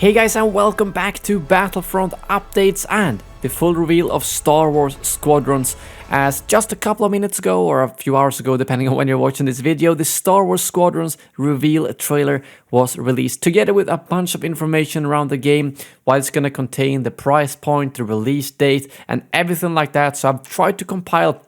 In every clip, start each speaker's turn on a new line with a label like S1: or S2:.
S1: Hey guys, and welcome back to Battlefront Updates and the full reveal of Star Wars Squadrons. As just a couple of minutes ago, or a few hours ago depending on when you're watching this video, the Star Wars Squadrons reveal trailer was released together with a bunch of information around the game, what it's going to contain, the price point, the release date and everything like that. So I've tried to compile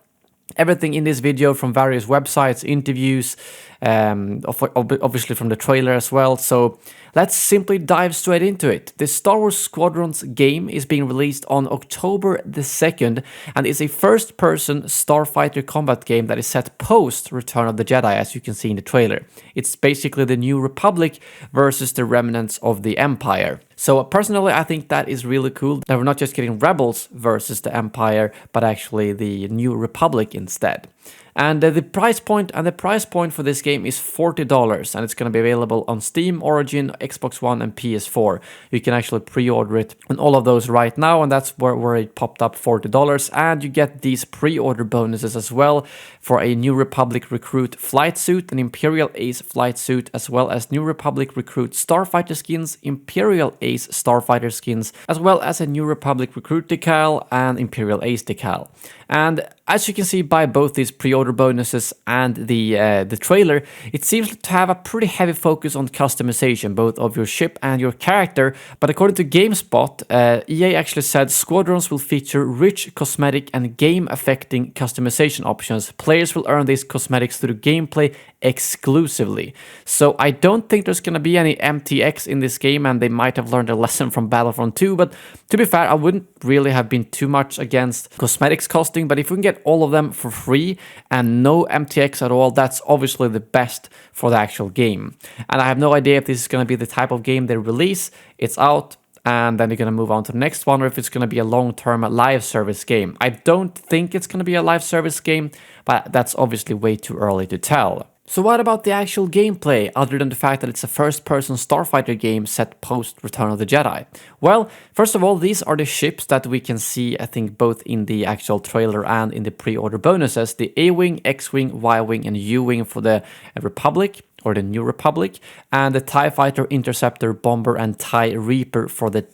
S1: everything in this video from various websites, interviews, obviously from the trailer as well. So let's simply dive straight into it. The Star Wars Squadrons game is being released on October the 2nd and is a first-person starfighter combat game that is set post Return of the Jedi, as you can see in the trailer. It's basically the New Republic versus the remnants of the Empire. So personally, I think that is really cool that we're not just getting Rebels versus the Empire, but actually the New Republic instead. And the price point for this game is $40, and it's going to be available on Steam, Origin, Xbox One, and PS4. You can actually pre-order it on all of those right now, and that's where it popped up $40. And you get these pre-order bonuses as well for a New Republic Recruit flight suit, an Imperial Ace flight suit, as well as New Republic Recruit Starfighter skins, Imperial Ace Starfighter skins, as well as a New Republic Recruit decal and Imperial Ace decal. And as you can see by both these pre-order bonuses and the trailer, it seems to have a pretty heavy focus on customization, both of your ship and your character. But according to GameSpot, EA actually said Squadrons will feature rich cosmetic and game-affecting customization options. Players will earn these cosmetics through gameplay exclusively. So I don't think there's going to be any MTX in this game, and they might have learned a lesson from Battlefront 2, but to be fair, I wouldn't really have been too much against cosmetics costing, but if we can get all of them for free and no MTX at all, that's obviously the best for the actual game. And I have no idea if this is going to be the type of game they release. It's out, and then they're going to move on to the next one, or if it's going to be a long-term live service game. I don't think it's going to be a live service game, but that's obviously way too early to tell. So what about the actual gameplay, other than the fact that it's a first-person starfighter game set post-Return of the Jedi? Well, first of all, these are the ships that we can see, I think, both in the actual trailer and in the pre-order bonuses. The A-Wing, X-Wing, Y-Wing, and U-Wing for the Republic, or the New Republic, and the TIE Fighter, Interceptor, Bomber, and TIE Reaper for the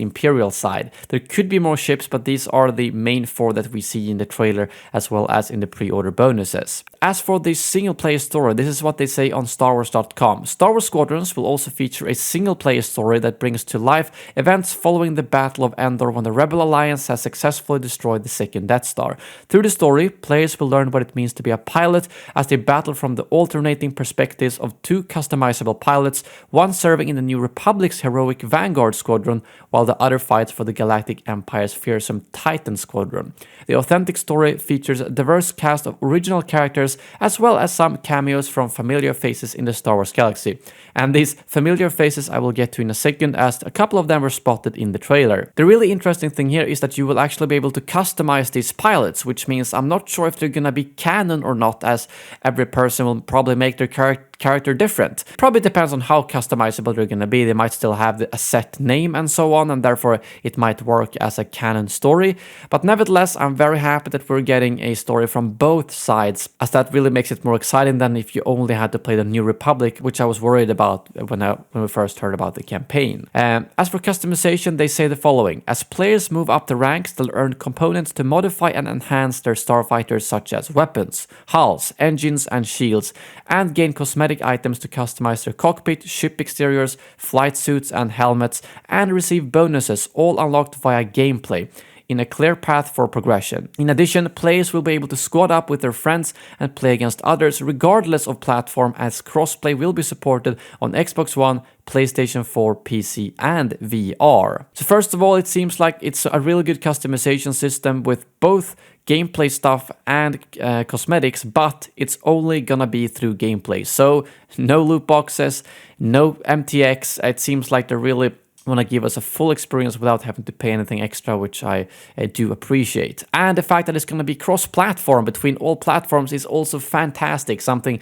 S1: Imperial side. There could be more ships, but these are the main four that we see in the trailer as well as in the pre-order bonuses. As for the single-player story, this is what they say on StarWars.com. Star Wars Squadrons will also feature a single-player story that brings to life events following the Battle of Endor when the Rebel Alliance has successfully destroyed the second Death Star. Through the story, players will learn what it means to be a pilot as they battle from the alternating perspectives of two customizable pilots, one serving in the New Republic's heroic Vanguard Squadron, while the other fights for the Galactic Empire's fearsome Titan Squadron. The authentic story features a diverse cast of original characters as well as some cameos from familiar faces in the Star Wars galaxy. And these familiar faces I will get to in a second, as a couple of them were spotted in the trailer. The really interesting thing here is that you will actually be able to customize these pilots, which means I'm not sure if they're gonna be canon or not, as every person will probably make their character different. Probably depends on how customizable they're gonna be. They might still have a set name and so on, and therefore it might work as a canon story. But nevertheless, I'm very happy that we're getting a story from both sides, as that really makes it more exciting than if you only had to play the New Republic, which I was worried about when we first heard about the campaign. As for customization, they say the following: as players move up the ranks, they'll earn components to modify and enhance their starfighters, such as weapons, hulls, engines, and shields, and gain cosmetic items to customize their cockpit, ship exteriors, flight suits, and helmets, and receive bonuses, all unlocked via gameplay, in a clear path for progression. In addition, players will be able to squad up with their friends and play against others regardless of platform, as crossplay will be supported on Xbox One, PlayStation 4, PC, and VR. So first of all, it seems like it's a really good customization system with both gameplay stuff and cosmetics, but it's only gonna be through gameplay. So no loot boxes, no MTX. It seems like they're really want to give us a full experience without having to pay anything extra, which I do appreciate. And the fact that it's going to be cross-platform between all platforms is also fantastic. Something,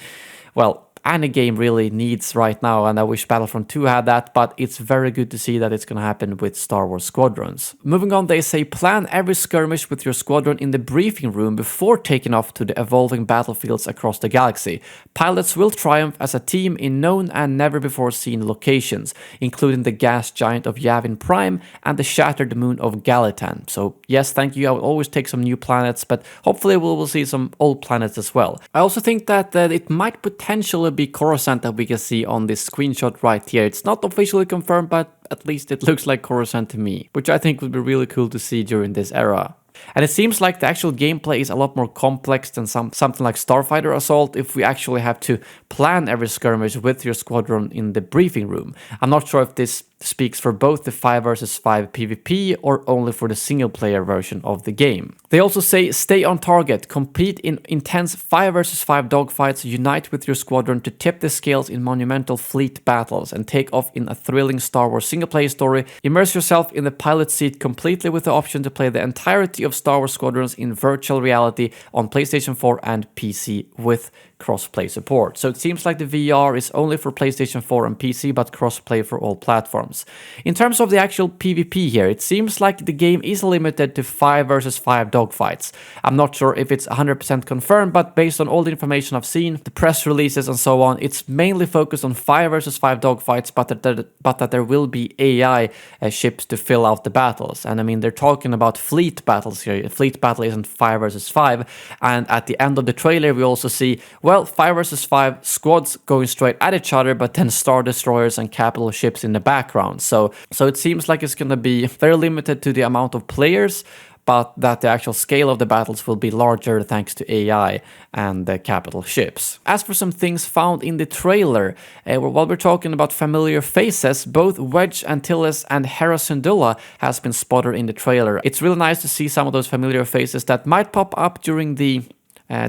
S1: well, any game really needs right now, and I wish Battlefront 2 had that, but it's very good to see that it's gonna happen with Star Wars Squadrons. Moving on, they say plan every skirmish with your squadron in the briefing room before taking off to the evolving battlefields across the galaxy. Pilots will triumph as a team in known and never before seen locations, including the gas giant of Yavin Prime and the shattered moon of Gallatin. So yes, thank you, I will always take some new planets, but hopefully we will see some old planets as well. I also think that it might potentially be Coruscant that we can see on this screenshot right here. It's not officially confirmed, but at least it looks like Coruscant to me, which I think would be really cool to see during this era. And it seems like the actual gameplay is a lot more complex than something like Starfighter Assault if we actually have to plan every skirmish with your squadron in the briefing room. I'm not sure if this speaks for both the 5 vs 5 PvP or only for the single player version of the game. They also say stay on target, compete in intense 5 vs 5 dogfights, unite with your squadron to tip the scales in monumental fleet battles, and take off in a thrilling Star Wars single player story. Immerse yourself in the pilot seat completely with the option to play the entirety of Star Wars Squadrons in virtual reality on PlayStation 4 and PC with crossplay support. So it seems like the VR is only for PlayStation 4 and PC, but crossplay for all platforms. In terms of the actual PvP here, it seems like the game is limited to 5 vs 5 dogfights. I'm not sure if it's 100% confirmed, but based on all the information I've seen, the press releases and so on, it's mainly focused on 5 vs 5 dogfights, but that there will be AI ships to fill out the battles. And I mean, they're talking about fleet battles here. A fleet battle isn't 5 vs 5, and at the end of the trailer we also see, well, 5 vs 5 squads going straight at each other, but then Star Destroyers and capital ships in the background. So it seems like it's gonna be very limited to the amount of players, but that the actual scale of the battles will be larger thanks to AI and the capital ships. As for some things found in the trailer, while we're talking about familiar faces, both Wedge Antilles and Hera Syndulla has been spotted in the trailer. It's really nice to see some of those familiar faces that might pop up during the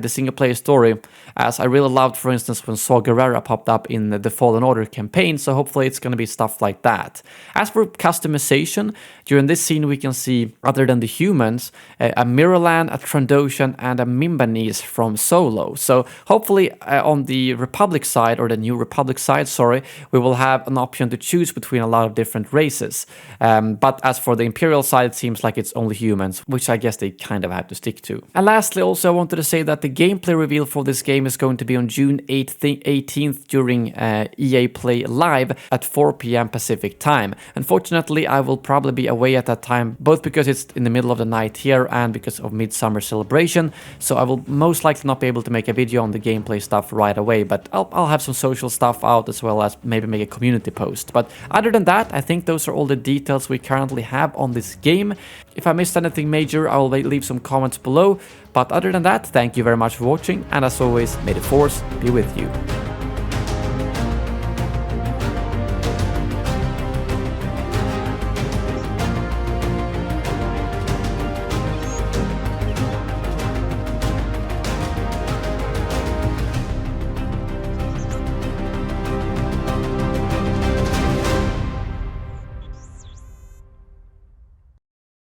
S1: single-player story, as I really loved, for instance, when Saw Gerrera popped up in the Fallen Order campaign, so hopefully it's going to be stuff like that. As for customization, during this scene we can see, other than the humans, a Mirrorland, a Trandoshan, and a Mimbanese from Solo. So hopefully on the Republic side, or the New Republic side, sorry, we will have an option to choose between a lot of different races. But as for the Imperial side, it seems like it's only humans, which I guess they kind of have to stick to. And lastly, also I wanted to say that the gameplay reveal for this game is going to be on June 18th during EA Play Live at 4 p.m. Pacific time. Unfortunately, I will probably be away at that time, both because it's in the middle of the night here and because of Midsummer celebration, so I will most likely not be able to make a video on the gameplay stuff right away, but I'll have some social stuff out, as well as maybe make a community post. But other than that, I think those are all the details we currently have on this game. If I missed anything major, I will leave some comments below. But other than that, thank you very much for watching, and as always, may the Force be with you.